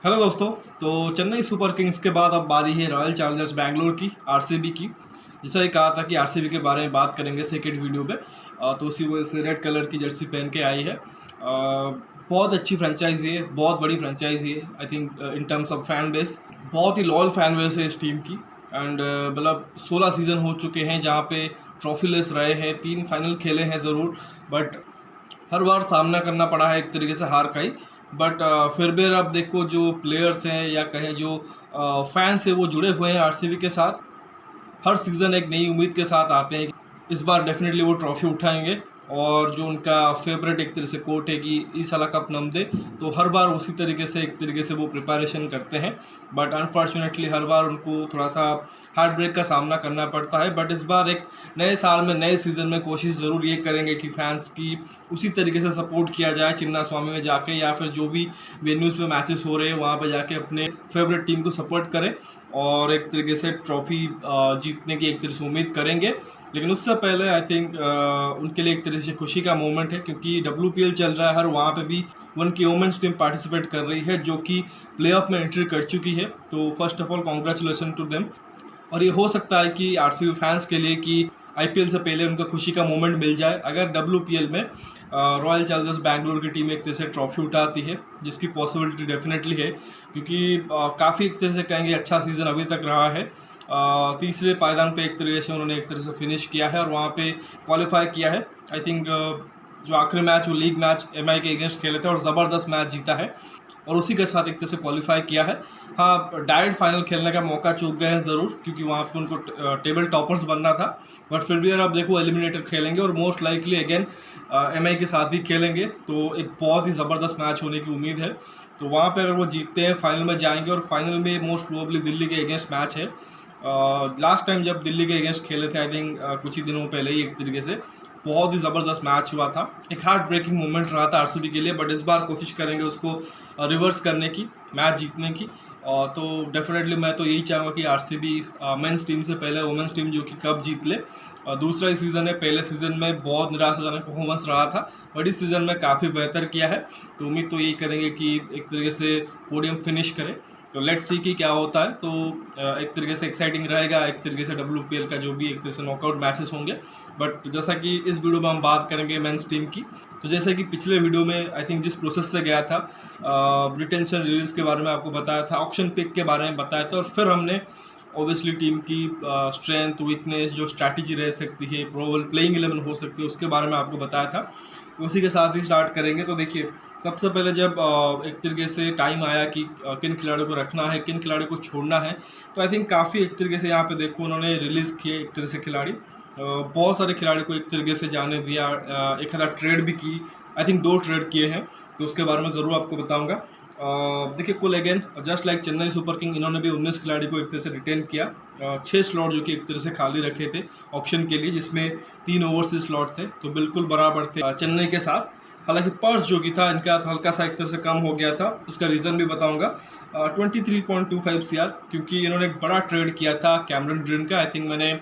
Hello दोस्तों। तो Chennai super Kings के बाद अब बारी है रॉयल चैलेंजर्स बैंगलोर की, आरसीबी की। जैसा ही कहा था कि आरसीबी के बारे में बात करेंगे सेकेंड वीडियो पे, तो उसी वजह से रेड कलर की जर्सी पहन के आई है। बहुत अच्छी फ्रेंचाइजी है, बहुत बड़ी फ्रेंचाइजी है। I think in terms of fan base बहुत ही लॉयल फैन बेस है इस टीम की। एंड मतलब 16 सीज़न हो चुके हैं जहाँ पे ट्रॉफी लेस रहे हैं, 3 फाइनल खेले हैं ज़रूर, बट हर बार सामना करना पड़ा है एक तरीके से हार का ही। बट फिर भी अब देखो जो प्लेयर्स हैं या कहें जो फैंस हैं वो जुड़े हुए हैं आरसीबी के साथ। हर सीज़न एक नई उम्मीद के साथ आते हैं कि इस बार डेफिनेटली वो ट्रॉफी उठाएंगे। और जो उनका फेवरेट एक तरह से कोट है कि इस साल कप नम दे, तो हर बार उसी तरीके से एक तरीके से वो प्रिपरेशन करते हैं। बट अनफॉर्चुनेटली हर बार उनको थोड़ा सा हार्ट ब्रेक का सामना करना पड़ता है। बट इस बार एक नए साल में नए सीज़न में कोशिश ज़रूर ये करेंगे कि फैंस की उसी तरीके से सपोर्ट किया जाए चिन्ना स्वामी में जाके, या फिर जो भी वेन्यूज़ पे मैचेस हो रहे हैं वहाँ पे जाके अपने फेवरेट टीम को सपोर्ट करें और एक तरीके से ट्रॉफी जीतने की एक तरह से उम्मीद करेंगे। लेकिन उससे पहले आई थिंक उनके लिए एक तरह से खुशी का मोमेंट है, क्योंकि WPL चल रहा है, हर वहाँ पे भी उनकी वुमेन्स टीम पार्टिसिपेट कर रही है जो कि प्लेऑफ में एंट्री कर चुकी है। तो first of all congratulation to them. और ये हो सकता है कि आरसीबी फैंस के लिए कि आईपीएल से पहले उनको खुशी का मोमेंट मिल जाए अगर WPL में रॉयल चैलेंजर्स बैंगलोर की टीम एक तरह से ट्रॉफी उठाती है, जिसकी पॉसिबिलिटी डेफिनेटली है, क्योंकि काफ़ी एक तरह से कहेंगे अच्छा सीज़न अभी तक रहा है। तीसरे पायदान पे एक तरीके से उन्होंने एक तरह से फिनिश किया है और वहाँ पे क्वालिफाई किया है। आई थिंक जो आखिरी मैच वो लीग मैच एमआई के अगेंस्ट खेले थे और ज़बरदस्त मैच जीता है और उसी के साथ एक तरह से क्वालिफाई किया है। हाँ, डायरेक्ट फाइनल खेलने का मौका चूक गए हैं ज़रूर, क्योंकि वहाँ पे उनको टेबल टॉपर्स बनना था। बट फिर भी अगर आप देखो एलिमिनेटर खेलेंगे और मोस्ट लाइकली अगेन एमआई के साथ भी खेलेंगे, तो एक बहुत ही ज़बरदस्त मैच होने की उम्मीद है। तो वहाँ पे अगर वो जीतते हैं फाइनल में जाएंगे और फाइनल में मोस्ट प्रोबेबली दिल्ली के अगेंस्ट मैच है। लास्ट टाइम जब दिल्ली के अगेंस्ट खेले थे आई थिंक कुछ ही दिनों पहले ही एक तरीके से बहुत ही ज़बरदस्त मैच हुआ था, एक हार्ट ब्रेकिंग मोमेंट रहा था आरसीबी के लिए। बट इस बार कोशिश करेंगे उसको रिवर्स करने की, मैच जीतने की। तो डेफिनेटली मैं तो यही चाहूँगा कि आरसीबी मेंस टीम से पहले वुमेंस टीम जो कि कप जीत ले। दूसरा ही सीज़न है, पहले सीज़न में बहुत निराशाजनक परफॉर्मेंस रहा था, बट इस सीज़न में काफ़ी बेहतर किया है। तो उम्मीद तो यही करेंगे कि एक तरीके से पोडियम फिनिश करें। तो लेट्स सी कि क्या होता है। तो एक तरीके से एक्साइटिंग रहेगा, एक तरीके से WPL का जो भी एक तरह से नॉकआउट मैचेस होंगे। बट जैसा कि इस वीडियो में हम बात करेंगे मेंस टीम की, तो जैसे कि पिछले वीडियो में आई थिंक जिस प्रोसेस से गया था, रिटेंशन रिलीज के बारे में आपको बताया था, ऑक्शन पिक के बारे में बताया था, और फिर हमने ऑब्वियसली टीम की स्ट्रेंथ वीकनेस, जो स्ट्रैटेजी रह सकती है, प्रोबेबल प्लेइंग 11 हो सकती है, उसके बारे में आपको बताया था। उसी के साथ ही स्टार्ट करेंगे। तो देखिए, सबसे पहले जब एक तरीके से टाइम आया कि किन खिलाड़ियों को रखना है, किन खिलाड़ियों को छोड़ना है, तो आई थिंक काफ़ी एक तरीके से यहाँ पे देखो उन्होंने रिलीज़ किए एक तरह से खिलाड़ी। बहुत सारे खिलाड़ी को एक तरीके से जाने दिया, एक आधा ट्रेड भी की। आई थिंक 2 ट्रेड किए हैं, तो उसके बारे में ज़रूर आपको बताऊंगा। देखिए, कुल again just like Chennai super king, इन्होंने भी 19 खिलाड़ी को एक तरह से रिटेन किया। 6 स्लॉट जो कि एक तरह से खाली रखे थे ऑक्शन के लिए, जिसमें 3 ओवरसीज स्लॉट थे, तो बिल्कुल बराबर थे चेन्नई के साथ। हालांकि पर्स जो कि था इनका हल्का सा एक तरह से कम हो गया था, उसका रीज़न भी बताऊंगा। 23.25 CR, क्योंकि इन्होंने एक बड़ा ट्रेड किया था कैमरन ग्रीन का। आई थिंक मैंने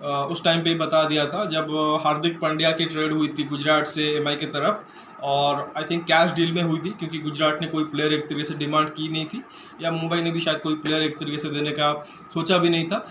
उस टाइम पे ही बता दिया था जब हार्दिक पांड्या की ट्रेड हुई थी गुजरात से एमआई की तरफ, और आई थिंक कैश डील में हुई थी, क्योंकि गुजरात ने कोई प्लेयर एक तरीके से डिमांड की नहीं थी, या मुंबई ने भी शायद कोई प्लेयर एक तरीके से देने का सोचा भी नहीं था।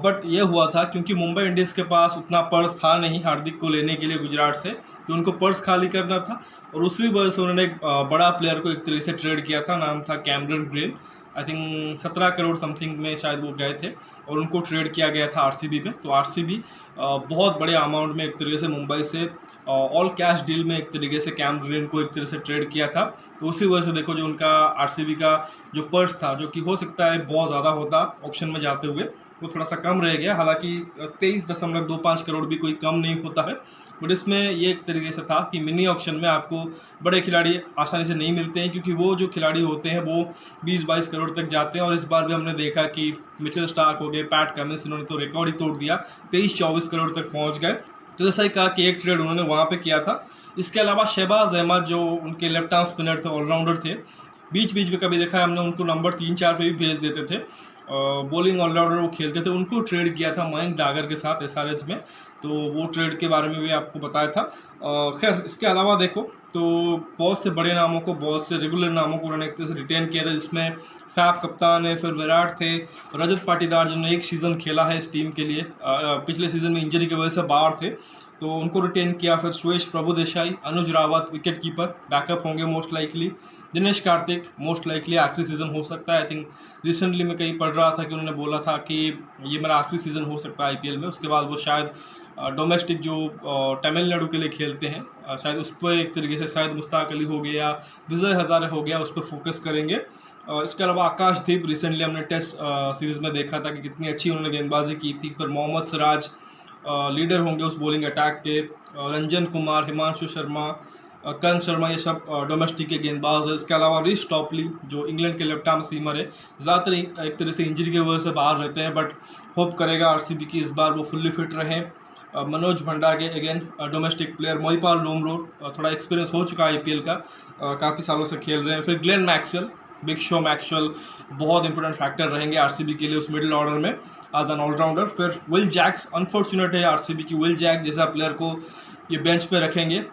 बट ये हुआ था क्योंकि मुंबई इंडियंस के पास उतना पर्स था नहीं हार्दिक को लेने के लिए गुजरात से, तो उनको पर्स खाली करना था, और उसी वजह से उन्होंने एक बड़ा प्लेयर को एक तरीके से ट्रेड किया था, नाम था Cameron green. I think 17 crore something में शायद वो गए थे, और उनको ट्रेड किया गया था आरसीबी में। तो आरसीबी बहुत बड़े अमाउंट में एक तरीके से मुंबई से ऑल कैश डील में एक तरीके से कैम ग्रीन को एक तरह से ट्रेड किया था। तो उसी वजह से देखो जो उनका आरसीबी का जो पर्स था, जो कि हो सकता है बहुत ज़्यादा होता ऑक्शन में जाते हुए, वो थोड़ा सा कम रह गया। हालांकि 23.25 करोड़ भी कोई कम नहीं होता है, बट इसमें ये एक तरीके से था कि मिनी ऑक्शन में आपको बड़े खिलाड़ी आसानी से नहीं मिलते हैं, क्योंकि वो जो खिलाड़ी होते हैं वो 20-22 करोड़ तक जाते हैं। और इस बार भी हमने देखा कि मिचेल स्टार्क हो गए, पैट कमिंस, इन्होंने तो रिकॉर्ड ही तोड़ दिया, 23-24 करोड़ तक पहुँच गए। तो जैसा ही कहा कि एक ट्रेड उन्होंने वहाँ पे किया था। इसके अलावा शहबाज अहमद जो उनके लेफ्ट आर्म स्पिनर थे, ऑलराउंडर थे, बीच बीच में कभी देखा है हमने उनको नंबर 3-4 पे भी भेज देते थे। बॉलिंग ऑलराउंडर वो खेलते थे, उनको ट्रेड किया था मयंक डागर के साथ एसआरएच में, तो वो ट्रेड के बारे में भी आपको बताया था। खैर इसके अलावा देखो तो बहुत से बड़े नामों को, बहुत से रेगुलर नामों को उन्होंने एक तरह से रिटेन किया था, जिसमें फैफ कप्तान है, फिर विराट थे, रजत पाटीदार जिन्होंने एक सीज़न खेला है इस टीम के लिए, पिछले सीज़न में इंजरी की वजह से बाहर थे तो उनको रिटेन किया। फिर सुरेश प्रभु देसाई, अनुज रावत विकेट कीपर बैकअप होंगे most likely, Dinesh Karthik most likely आखिरी सीज़न हो सकता है। आई थिंक रिसेंटली मैं कहीं पढ़ रहा था कि उन्होंने बोला था कि ये मेरा आखिरी सीज़न हो सकता है आईपीएल में, उसके बाद वो शायद डोमेस्टिक जो तमिलनाडु के लिए खेलते हैं शायद उस पर एक तरीके से शायद मुश्ताक अली हो गया, विजय हजारे हो गया, उस पर फोकस करेंगे। इसके अलावा आकाशदीप रिसेंटली हमने टेस्ट सीरीज़ में देखा था कि कितनी अच्छी उन्होंने गेंदबाजी की थी। फिर मोहम्मद सिराज लीडर होंगे उस बॉलिंग अटैक के, रंजन कुमार, हिमांशु शर्मा, कर्ण शर्मा, ये सब डोमेस्टिक के गेंदबाज है। इसके अलावा रिश टॉपली जो इंग्लैंड के लेफ्ट आर्म सीमर है, ज़्यादातर एक तरह से इंजरी की वजह से बाहर रहते हैं, बट होप करेगा आरसीबी की इस बार वो फुल्ली फिट रहें। Manoj Bhandage again domestic player, मोईपाल रोमरोड थोड़ा एक्सपीरियंस हो चुका है आईपीएल का, काफ़ी सालों से खेल रहे हैं। फिर Glenn Maxwell, big show Maxwell बहुत इंपॉर्टेंट फैक्टर रहेंगे आरसीबी के लिए उस मिडिल ऑर्डर में एज एन ऑलराउंडर। फिर विल जैक्स, अनफॉर्चुनेट है आरसीबी की विल जैक जैसा प्लेयर को ये बेंच पे रखेंगे।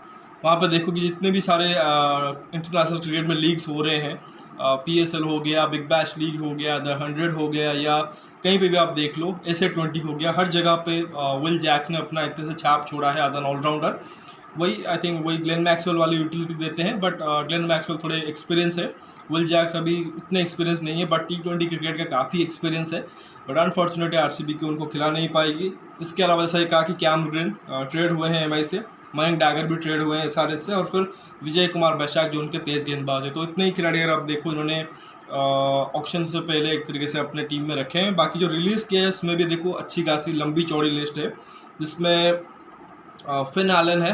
वहाँ पर देखो कि जितने भी सारे इंटरनेशनल क्रिकेट में लीग्स हो रहे हैं, पीएसएल हो गया, बिग बैश लीग हो गया, द 100 हो गया, या कहीं पे भी आप देख लो SA20 हो गया, हर जगह पे विल जैक्स ने अपना एक तरह से छाप छोड़ा है एज एन ऑलराउंडर। वही आई थिंक वही ग्लेन मैक्सवेल वाली यूटिलिटी देते हैं, बट ग्लेन मैक्सवेल थोड़े एक्सपीरियंस है, विल जैक्स अभी उतने एक्सपीरियंस नहीं है, बट T20 क्रिकेट का काफ़ी एक्सपीरियंस है, बट अनफॉर्चुनेटली आरसीबी की उनको खिला नहीं पाएगी। इसके अलावा जैसा कहा कि कैम ग्रीन ट्रेड हुए हैं एमआई से, मयंक डागर भी ट्रेड हुए हैं एसआरएच से, और फिर विजय कुमार बैशाख जो उनके तेज़ गेंदबाज है। तो इतने ही खिलाड़ी अगर आप देखो इन्होंने ऑक्शन से पहले एक तरीके से अपने टीम में रखे हैं। बाकी जो रिलीज़ किया है उसमें भी देखो अच्छी खासी लंबी चौड़ी लिस्ट है, जिसमें फिन एलन है,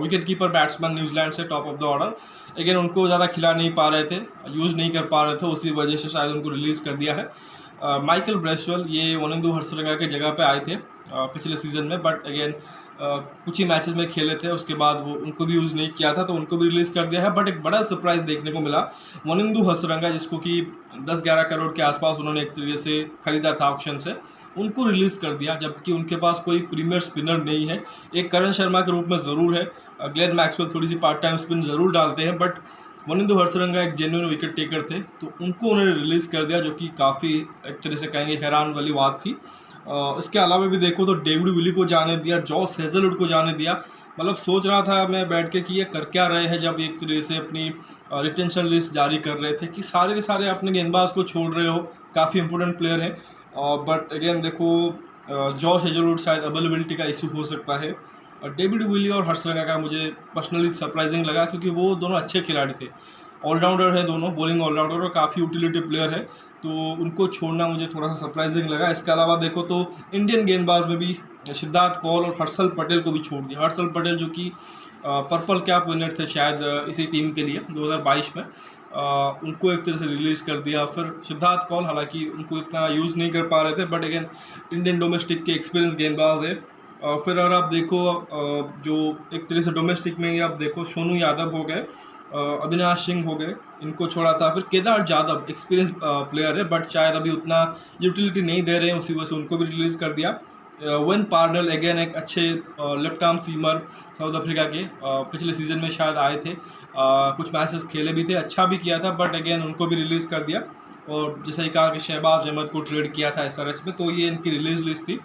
विकेट कीपर बैट्समैन न्यूजीलैंड से, top of the order. Again उनको ज़्यादा खिला नहीं पा रहे थे, यूज़ नहीं कर पा रहे थे, उसी वजह से शायद उनको रिलीज़ कर दिया है। माइकल ब्रेसवेल ये वनिंदु हरसरंगा के जगह पे आए थे पिछले सीज़न में, बट अगेन कुछ ही मैचेस में खेले थे, उसके बाद वो उनको भी यूज़ नहीं किया था तो उनको भी रिलीज़ कर दिया है। बट एक बड़ा सरप्राइज़ देखने को मिला, वनिंदु हरसरंगा जिसको कि 10-11 करोड़ के आसपास उन्होंने एक तरीके से खरीदा था ऑक्शन से, उनको रिलीज़ कर दिया, जबकि उनके पास कोई प्रीमियर स्पिनर नहीं है। एक करण शर्मा के रूप में ज़रूर है, ग्लेन मैक्सवेल थोड़ी सी पार्ट टाइम स्पिन ज़रूर डालते हैं, बट वनिंदु हरसरंगा एक जेन्युइन विकेट टेकर थे, तो उनको उन्होंने रिलीज़ कर दिया, जो कि काफ़ी एक तरह से कहेंगे हैरान वाली बात थी। इसके अलावा भी देखो तो डेविड विली को जाने दिया, जॉस हेजलवुड को जाने दिया। मतलब सोच रहा था मैं बैठ के कि ये कर क्या रहे हैं, जब एक तरह से अपनी रिटेंशन लिस्ट जारी कर रहे थे कि सारे के सारे अपने गेंदबाज को छोड़ रहे हो, काफ़ी इंपॉर्टेंट प्लेयर हैं। बट अगेन देखो जॉस हेजलवुड शायद अवेलेबिलिटी का इशू हो सकता है। डेविड विली और हर्षरंगा का मुझे पर्सनली सरप्राइजिंग लगा, क्योंकि वो दोनों अच्छे खिलाड़ी थे, ऑलराउंडर है दोनों, बॉलिंग ऑलराउंडर और काफ़ी यूटिलिटी प्लेयर है, तो उनको छोड़ना मुझे थोड़ा सा सरप्राइजिंग लगा। इसके अलावा देखो तो इंडियन गेंदबाज में भी सिद्धार्थ कौल और हर्षल पटेल को भी छोड़ दिया। हर्षल पटेल जो कि पर्पल कैप विनर थे शायद इसी टीम के लिए 2022 में, उनको एक तरह से रिलीज़ कर दिया। फिर सिद्धार्थ कौल हालांकि उनको इतना यूज़ नहीं कर पा रहे थे, बट अगेन इंडियन डोमेस्टिक के एक्सपीरियंस गेंदबाज है। फिर अगर आप देखो जो एक तरह से डोमेस्टिक में आप देखो सोनू यादव हो गए, अविनाश सिंह हो गए, इनको छोड़ा था। फिर केदार जाधव एक्सपीरियंस प्लेयर है, बट शायद अभी उतना यूटिलिटी नहीं दे रहे हैं, उसी वजह से उनको भी रिलीज़ कर दिया। वेन पार्नल अगेन एक अच्छे left arm seamer south Africa के, पिछले सीज़न में शायद आए थे, कुछ मैचेस खेले भी थे, अच्छा भी किया था, बट अगेन उनको भी रिलीज़ कर दिया। और जैसा ही कहा कि शहबाज अहमद को ट्रेड किया था एसआरएच में, तो ये इनकी रिलीज लिस्ट थी।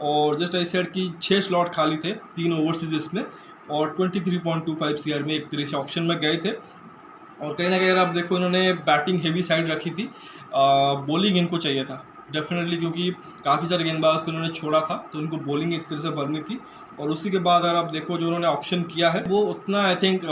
और जस्ट आई सेड की 6 स्लॉट खाली थे 3 ओवरसीज इसमें, और 23.25 CR में एक तरह से ऑप्शन में गए थे। और कहीं ना कहीं अगर आप देखो इन्होंने बैटिंग हेवी साइड रखी थी, बॉलिंग इनको चाहिए था डेफिनेटली, क्योंकि काफ़ी सारे गेंदबाज को इन्होंने छोड़ा था, तो इनको बॉलिंग एक तरह से भरनी थी। और उसी के बाद अगर आप देखो जो उन्होंने ऑप्शन किया है वो उतना आई थिंक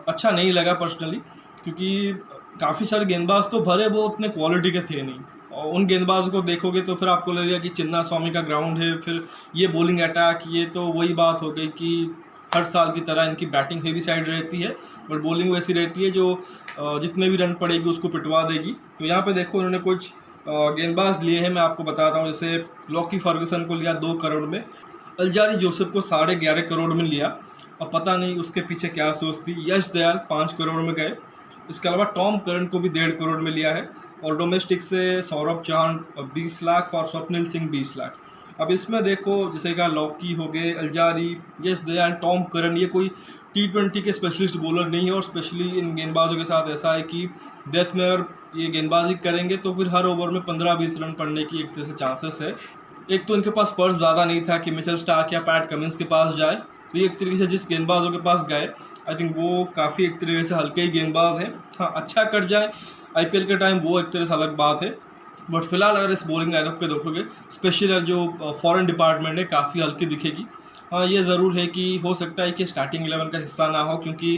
अच्छा नहीं लगा पर्सनली, क्योंकि काफ़ी सारे गेंदबाज तो भरे, वो उतने क्वालिटी के थे नहीं। और उन गेंदबाज को देखोगे तो फिर आपको लगेगा कि चिन्ना स्वामी का ग्राउंड है, फिर ये बॉलिंग अटैक, ये तो वही बात हो गई कि हर साल की तरह इनकी बैटिंग हेवी साइड रहती है, बट बॉलिंग वैसी रहती है जो जितने भी रन पड़ेगी उसको पिटवा देगी। तो यहाँ पे देखो इन्होंने कुछ गेंदबाज लिए हैं, मैं आपको बताता हूँ। जैसे लॉकी फर्गुसन को लिया 2 करोड़ में, अल्जारी जोसेफ को 11.5 करोड़ में लिया, अब पता नहीं उसके पीछे क्या सोच थी। यश दयाल 5 करोड़ में गए। इसके अलावा टॉम करन को भी 1.5 करोड़ में लिया है। और डोमेस्टिक से सौरभ चौहान 20 लाख और स्वप्निल सिंह 20 लाख। अब इसमें देखो जैसे का लॉकी हो गए, अल्जारी, यश दयाल, टॉम करन, ये कोई T20 के स्पेशलिस्ट बॉलर नहीं है। और स्पेशली इन गेंदबाजों के साथ ऐसा है कि डेथ में अगर ये गेंदबाजी करेंगे तो फिर हर ओवर में 15-20 रन पड़ने की एक तरह से चांसेस है। एक तो इनके पास पर्स ज़्यादा नहीं था कि मिचेल स्टार्क या पैट कमिंस के पास जाए, तो ये एक तरीके से जिस गेंदबाजों के पास गए आई थिंक वो काफ़ी एक तरीके से हल्के ही गेंदबाज हैं। हाँ, अच्छा कर जाए IPL के टाइम वो एक तरह से अलग बात है, बट फिलहाल अगर इस बॉलिंग लाइनअप के देखोगे स्पेशली जो फॉरेन डिपार्टमेंट है काफ़ी हल्की दिखेगी। हाँ, ये ज़रूर है कि हो सकता है कि स्टार्टिंग 11 का हिस्सा ना हो, क्योंकि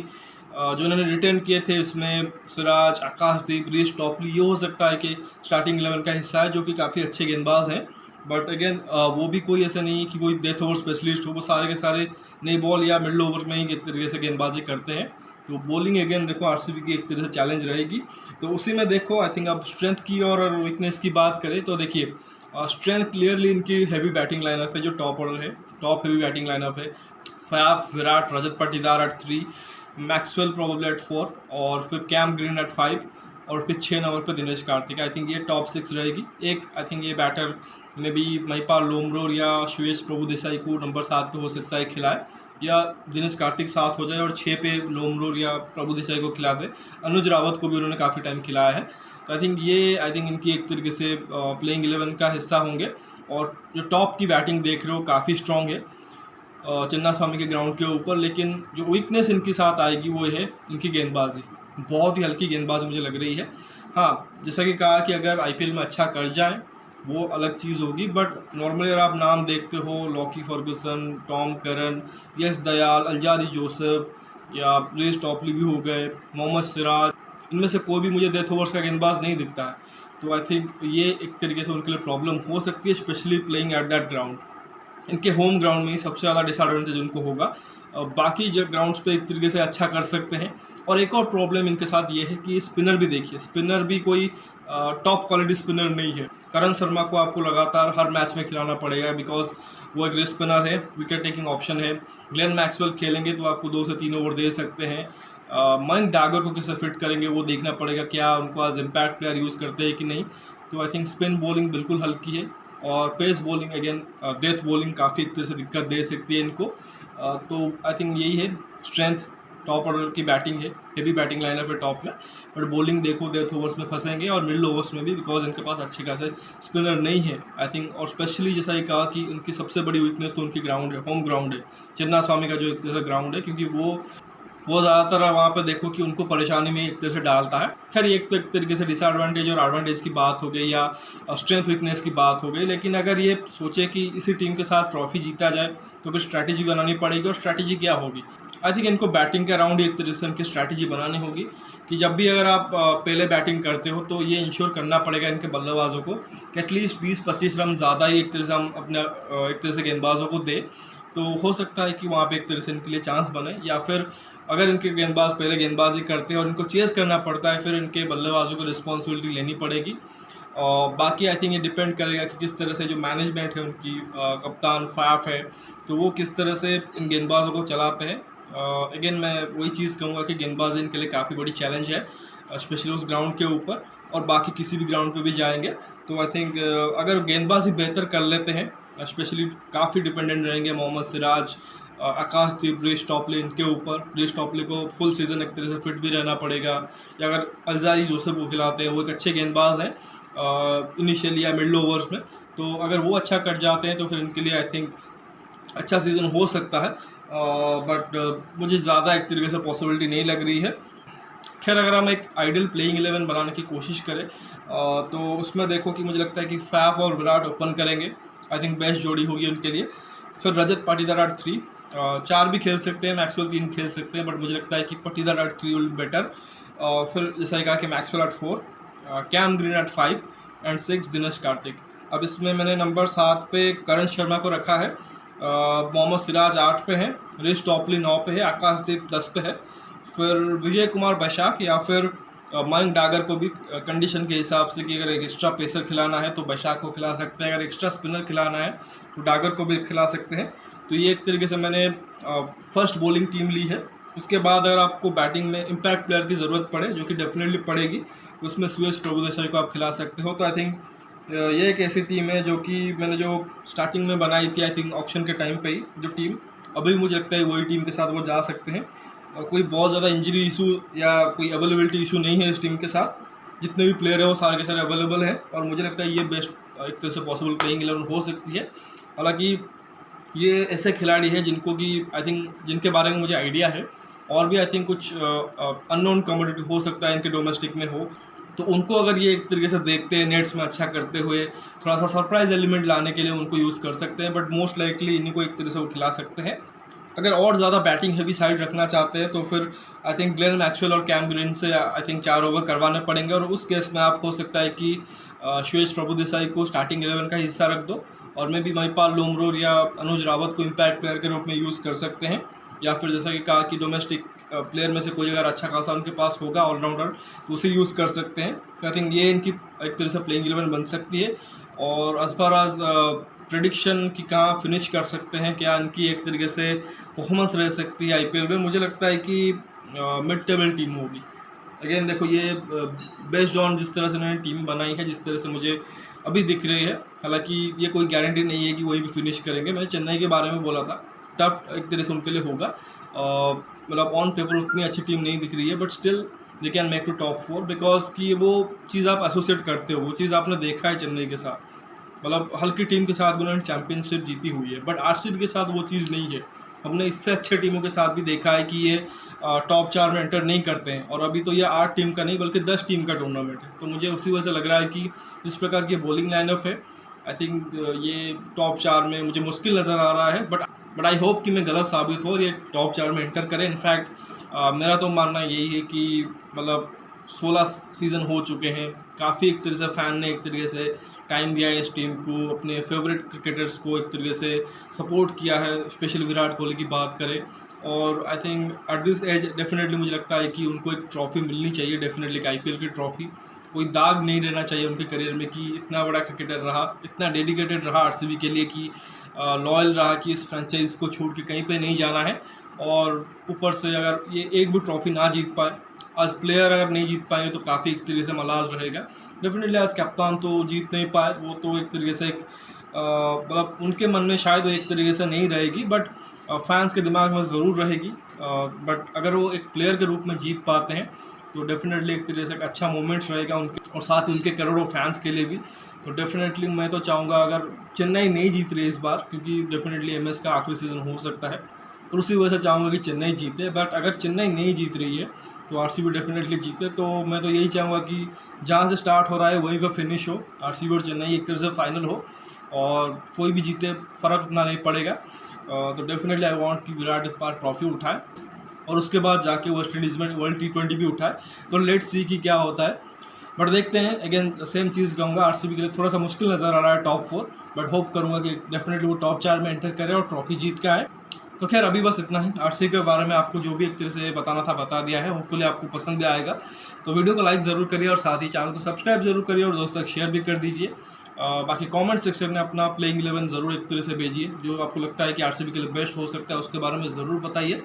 जो इन्होंने रिटर्न किए थे इसमें सिराज, आकाशदीप, रीश टॉपली, ये हो सकता है कि स्टार्टिंग 11 का हिस्सा है, जो कि काफ़ी अच्छे गेंदबाज हैं। बट अगेन वो भी कोई ऐसा नहीं है कि कोई डेथ ओवर स्पेशलिस्ट हो, वो सारे के सारे नई बॉल या मिडल ओवर में ही एक तरीके से गेंदबाजी करते हैं। तो बॉलिंग अगेन देखो RCB की एक तरह से चैलेंज रहेगी। तो उसी में देखो आई थिंक अब स्ट्रेंथ की और वीकनेस की बात करें तो देखिए स्ट्रेंथ क्लियरली इनकी हैवी बैटिंग लाइनअप है, जो टॉप ऑर्डर है, टॉप हैवी बैटिंग लाइनअप है। Faf, Virat, Rajat Patidar at 3, Maxwell probably at 4, और फिर कैम ग्रीन एट 5, और फिर 6 नंबर पर दिनेश कार्तिक। आई थिंक ये टॉप 6 रहेगी। एक आई थिंक ये बैटर में भी महिपाल लोमरोर या सुयश प्रभुदेसाई को नंबर 7 पे हो सकता है खिलाए, या दिनेश कार्तिक 7 हो जाए और 6 पे लोमरोर या प्रभुदेसाई को खिला दे। अनुज रावत को भी उन्होंने काफ़ी टाइम खिलाया है। तो आई थिंक इनकी एक तरीके से प्लेइंग 11 का हिस्सा होंगे। और जो टॉप की बैटिंग देख रहे हो काफ़ी स्ट्रॉन्ग है चिन्नास्वामी के ग्राउंड के ऊपर, लेकिन जो वीकनेस इनके साथ आएगी वो है इनकी गेंदबाजी। बहुत ही हल्की गेंदबाजी मुझे लग रही है। हाँ, जैसा कि कहा कि अगर IPL में अच्छा कर जाए वो अलग चीज़ होगी, बट नॉर्मली अगर आप नाम देखते हो लॉकी फर्गुसन, टॉम करन, यश दयाल, अल्जारी जोसेफ या रीश टॉपली भी हो गए, मोहम्मद सिराज, इनमें से कोई भी मुझे डेथ ओवर्स का गेंदबाज नहीं दिखता है। तो आई थिंक ये एक तरीके से उनके लिए प्रॉब्लम हो सकती है, specially playing at that ground. इनके होम ग्राउंड में ही सबसे ज़्यादा डिसएडवांटेज उनको होगा। बाकी जो ग्राउंड्स पे एक तरीके से अच्छा कर सकते हैं। और एक और प्रॉब्लम इनके साथ ये है कि स्पिनर भी देखिए, स्पिनर भी कोई टॉप क्वालिटी स्पिनर नहीं है। करण शर्मा को आपको लगातार हर मैच में खिलाना पड़ेगा, बिकॉज वो एक रिस्ट स्पिनर है, विकेट टेकिंग ऑप्शन है। ग्लेन मैक्सवेल खेलेंगे तो आपको 2 से 3 ओवर दे सकते हैं। मयंक डागर को कैसे फिट करेंगे वो देखना पड़ेगा, क्या उनको आज इम्पैक्ट प्लेयर यूज़ करते हैं कि नहीं। तो आई थिंक स्पिन बॉलिंग बिल्कुल हल्की है, और pace bowling again death bowling काफ़ी एक तरह से दिक्कत दे सकती है इनको। तो आई थिंक यही है स्ट्रेंथ, टॉप ऑर्डर की बैटिंग है, हेवी बैटिंग लाइनअप है टॉप में। बट बॉलिंग देखो डेथ ओवर्स में फंसेंगे और मिडल ओवर्स में भी, बिकॉज इनके पास अच्छे खासे स्पिनर नहीं है आई थिंक। और स्पेशली जैसा ये कहा कि इनकी सबसे बड़ी वीकनेस तो उनकी ग्राउंड है, होम ग्राउंड है, चिन्नास्वामी का जो एक तरह से ग्राउंड है, क्योंकि वो ज़्यादातर वहाँ पे देखो कि उनको परेशानी में एक तरह से डालता है। खैर एक तो एक तरीके से डिसएडवांटेज और एडवांटेज की बात हो गई, या स्ट्रेंथ वीकनेस की बात हो गई। लेकिन अगर ये सोचे कि इसी टीम के साथ ट्रॉफी जीता जाए तो फिर स्ट्रैटेजी बनानी पड़ेगी। और स्ट्रैटेजी क्या होगी? आई थिंक इनको बैटिंग के अराउंड एक तरह से इनकी स्ट्रैटेजी बनानी होगी कि जब भी अगर आप पहले बैटिंग करते हो तो ये इंश्योर करना पड़ेगा इनके बल्लेबाजों को कि एटलीस्ट 20-25 रन ज़्यादा ही एक तरह से हम अपने एक तरह से गेंदबाजों को दे। तो हो सकता है कि वहाँ पे एक तरह से इनके लिए चांस बने, या फिर अगर इनके गेंदबाज पहले गेंदबाजी करते हैं और इनको चेस करना पड़ता है, फिर इनके बल्लेबाजों को रिस्पॉन्सिबिलिटी लेनी पड़ेगी। और बाकी आई थिंक ये डिपेंड करेगा कि किस तरह से जो मैनेजमेंट है उनकी, कप्तान फैफ है, तो वो किस तरह से इन गेंदबाजों को चलाते हैं। अगेन मैं वही चीज़ कहूँगा कि गेंदबाजी इनके लिए काफ़ी बड़ी चैलेंज है, स्पेशली उस ग्राउंड के ऊपर। और बाकी किसी भी ग्राउंड पे भी जाएंगे तो आई थिंक अगर गेंदबाजी बेहतर कर लेते हैं, स्पेशली काफ़ी डिपेंडेंट रहेंगे मोहम्मद सिराज, आकाशदीप, रीश टॉपली इनके ऊपर। रीश टॉपली को फुल सीज़न एक तरह से फिट भी रहना पड़ेगा, या अगर अल्जारी जोसेफ को खिलाते हैं, वो एक अच्छे गेंदबाज हैं इनिशियली या मिडल ओवर्स में, तो अगर वो अच्छा कर जाते हैं तो फिर इनके लिए आई थिंक अच्छा सीज़न हो सकता है। बट मुझे ज़्यादा एक तरीके से पॉसिबिलिटी नहीं लग रही है। खैर अगर हम एक आइडियल प्लेइंग 11 बनाने की कोशिश करें तो उसमें देखो कि मुझे लगता है कि फैफ और विराट ओपन करेंगे, आई थिंक बेस्ट जोड़ी होगी उनके लिए। फिर रजत पाटीदार एट 3, 4 भी खेल सकते हैं, मैक्सवेल 3 खेल सकते हैं, बट मुझे लगता है कि पाटीदार एट 3 विल बेटर। फिर जैसा कहा कि Maxwell at 4, Cam Green at 5 and 6 Dinesh Karthik. अब इसमें मैंने नंबर 7 पे करण शर्मा को रखा है, मोहम्मद सिराज 8 पे है, रीश टॉपली 9 पे है, आकाशदीप 10 पे है। फिर विजय कुमार बैशाख या फिर मयंक डागर को भी कंडीशन के हिसाब से कि अगर एक एक्स्ट्रा पेसर खिलाना है तो बैशाख को खिला सकते हैं, अगर एक्स्ट्रा स्पिनर खिलाना है तो डागर को भी खिला सकते हैं। तो ये एक तरीके से मैंने फर्स्ट बॉलिंग टीम ली है उसके बाद अगर आपको बैटिंग में इम्पैक्ट प्लेयर की ज़रूरत पड़े, जो कि डेफिनेटली पड़ेगी, उसमें सुयश प्रभुदेसाई को आप खिला सकते हो। तो आई थिंक ये एक ऐसी टीम है जो कि मैंने जो स्टार्टिंग में बनाई थी, आई थिंक ऑक्शन के टाइम पे ही जो टीम, अभी मुझे लगता है वही टीम के साथ वो जा सकते हैं। कोई बहुत ज़्यादा इंजरी इशू या कोई अवेलेबिलिटी इशू नहीं है इस टीम के साथ। जितने भी प्लेयर है वो सारे के सारे अवेलेबल हैं और मुझे लगता है ये बेस्ट एक तरह से पॉसिबल प्लेइंग 11 हो सकती है। हालांकि ये ऐसे खिलाड़ी हैं जिनको कि आई थिंक जिनके बारे में मुझे आइडिया है, और भी आई थिंक कुछ अननोन कमोडिटी हो सकता है इनके डोमेस्टिक में हो, तो उनको अगर ये एक तरीके से देखते हैं नेट्स में अच्छा करते हुए, थोड़ा सा सरप्राइज एलिमेंट लाने के लिए उनको यूज़ कर सकते हैं। बट मोस्ट लाइकली इन्हीं को एक तरह से वो खिला सकते हैं। अगर और ज़्यादा बैटिंग हैवी साइड रखना चाहते हैं तो फिर आई थिंक ग्लेन मैक्सवेल और कैम ग्रीन से आई थिंक 4 ओवर करवाने पड़ेंगे, और उस केस में आप हो सकता है कि सुयश प्रभुदेसाई को स्टार्टिंग 11 का हिस्सा रख दो, और मे बी महिपाल लोमरोर या अनुज रावत को इम्पैक्ट प्लेयर के रूप में यूज़ कर सकते हैं। या फिर जैसा कि कहा कि डोमेस्टिक प्लेयर में से कोई अगर अच्छा खासा उनके पास होगा ऑलराउंडर तो उसे यूज़ कर सकते हैं। आई थिंक ये इनकी एक तरह से प्लेइंग 11 बन सकती है। और एज फार एज प्रेडिक्शन की कहाँ फिनिश कर सकते हैं, क्या इनकी एक तरीके से परफॉर्मेंस रह सकती है आईपीएल में, मुझे लगता है कि मिड टेबल टीम होगी। अगेन देखो ये बेस्ड ऑन जिस तरह से उन्होंने टीम बनाई है, जिस तरह से मुझे अभी दिख रही है, हालांकि ये कोई गारंटी नहीं है कि वही भी फिनिश करेंगे। मैंने चेन्नई के बारे में बोला था, टफ एक तरह से उनके लिए होगा, मतलब ऑन पेपर उतनी अच्छी टीम नहीं दिख रही है, but still they can make to top 4 because कि वो चीज़ आप एसोसिएट करते हो, वो चीज़ आपने देखा है चेन्नई के साथ, मतलब हल्की टीम के साथ भी उन्होंने चैंपियनशिप जीती हुई है। बट आरसीबी के साथ वो चीज़ नहीं है। हमने इससे अच्छे टीमों के साथ भी देखा है कि ये टॉप 4 में एंटर नहीं करते हैं, और अभी तो ये 8 टीम का नहीं बल्कि 10 टीम का टूर्नामेंट है। तो मुझे उसी वजह से लग रहा है कि जिस प्रकार की बॉलिंग लाइनअप है, आई थिंक ये टॉप 4 में मुझे मुश्किल नज़र आ रहा है। बट आई होप कि मैं गलत साबित हो और ये टॉप 4 में एंटर करें। इनफैक्ट मेरा तो मानना यही है कि मतलब 16 सीज़न हो चुके हैं, काफ़ी एक तरीके से फ़ैन ने एक तरीके से टाइम दिया है इस टीम को, अपने फेवरेट क्रिकेटर्स को एक तरीके से सपोर्ट किया है, स्पेशली विराट कोहली की बात करें। और I think at this age definitely मुझे लगता है कि उनको एक ट्रॉफ़ी मिलनी चाहिए, डेफिनेटली एक आईपीएल की ट्रॉफ़ी। कोई दाग नहीं रहना चाहिए उनके करियर में कि इतना बड़ा क्रिकेटर रहा, इतना डेडिकेटेड रहा आरसीबी के लिए, कि लॉयल रहा कि इस फ्रेंचाइज को छोड़ के कहीं पे नहीं जाना है। और ऊपर से अगर ये एक भी ट्रॉफ़ी ना जीत पाए, आज प्लेयर अगर नहीं जीत पाएंगे तो काफ़ी एक तरीके से मलाल रहेगा। डेफिनेटली आज कप्तान तो जीत नहीं पाए, वो तो एक तरीके से एक मतलब उनके मन में शायद वो एक तरीके से नहीं रहेगी, बट फैंस के दिमाग में ज़रूर रहेगी। बट अगर वो एक प्लेयर के रूप में जीत पाते हैं तो डेफिनेटली एक तरीके से एक अच्छा मोमेंट्स रहेगा उनके, और साथ ही उनके करोड़ों फैंस के लिए भी। तो डेफिनेटली मैं तो चाहूँगा अगर चेन्नई नहीं जीत रही इस बार, क्योंकि डेफिनेटली एमएस का आखिरी सीज़न हो सकता है, और उसी वजह से चाहूँगा कि चेन्नई जीते। बट अगर चेन्नई नहीं जीत रही है तो आरसीबी डेफिनेटली जीते। तो मैं तो यही चाहूँगा कि जहाँ से स्टार्ट हो रहा है वहीं पर फिनिश हो, आरसीबी और चेन्नई एक तरह से फाइनल हो, और कोई भी जीते फ़र्क उतना नहीं पड़ेगा। तो डेफिनेटली आई वांट कि विराट इस बार ट्रॉफी उठाए और उसके बाद जाके वेस्ट इंडीज़ में वर्ल्ड T20 भी उठाए। तो लेट्स सी कि क्या होता है, बट देखते हैं। अगेन सेम चीज़ कहूँगा, आरसीबी के लिए थोड़ा सा मुश्किल नज़र आ रहा है टॉप 4, बट होप करूँगा कि डेफिनेटली वो टॉप 4 में एंटर करे और ट्रॉफी जीत के आए। तो खैर अभी बस इतना ही, आरसीबी के बारे में आपको जो भी एक तरह से बताना था बता दिया है। होपफुली आपको पसंद भी आएगा, तो वीडियो को लाइक ज़रूर करिए और साथ ही चैनल को सब्सक्राइब जरूर करिए और दोस्तों तक शेयर भी कर दीजिए। बाकी कमेंट सेक्शन में अपना प्लेइंग 11 ज़रूर एक तरह से भेजिए, जो आपको लगता है कि आरसीबी के लिए बेस्ट हो सकता है उसके बारे में ज़रूर बताइए।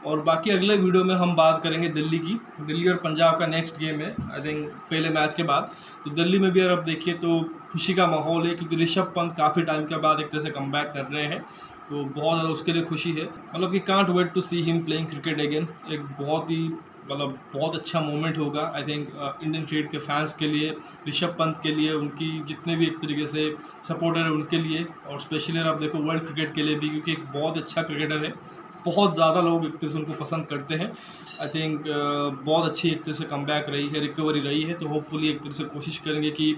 और बाकी अगले वीडियो में हम बात करेंगे दिल्ली की। दिल्ली और पंजाब का नेक्स्ट गेम है आई थिंक पहले मैच के बाद। तो दिल्ली में भी अगर आप देखिए तो खुशी का माहौल है, क्योंकि ऋषभ पंत काफ़ी टाइम के बाद एक तरह से कमबैक कर रहे हैं, तो बहुत ज़्यादा उसके लिए खुशी है। मतलब कि can't wait to see him playing cricket again. एक बहुत ही मतलब बहुत अच्छा मोमेंट होगा आई थिंक इंडियन क्रिकेट के फैंस के लिए, ऋषभ पंत के लिए, उनकी जितने भी एक तरीके से सपोर्टर है उनके लिए, और स्पेशली आप देखो वर्ल्ड क्रिकेट के लिए भी, क्योंकि एक बहुत अच्छा क्रिकेटर है। बहुत ज़्यादा लोग एक तरह से उनको पसंद करते हैं। आई थिंक बहुत अच्छी एक तरह से कमबैक रही है, रिकवरी रही है। तो होपफुली एक तरह से कोशिश करेंगे कि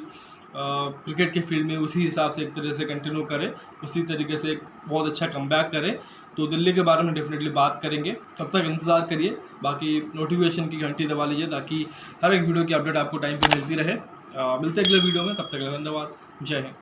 क्रिकेट के फील्ड में उसी हिसाब से एक तरह से कंटिन्यू करें, उसी तरीके से एक बहुत अच्छा कमबैक करें। तो दिल्ली के बारे में डेफिनेटली बात करेंगे, तब तक इंतज़ार करिए। बाकी नोटिफिकेशन की घंटी दबा लीजिए ताकि हर एक वीडियो की अपडेट आपको टाइम पे मिलती रहे। मिलते हैं अगले वीडियो में, तब तक धन्यवाद, जय हिंद।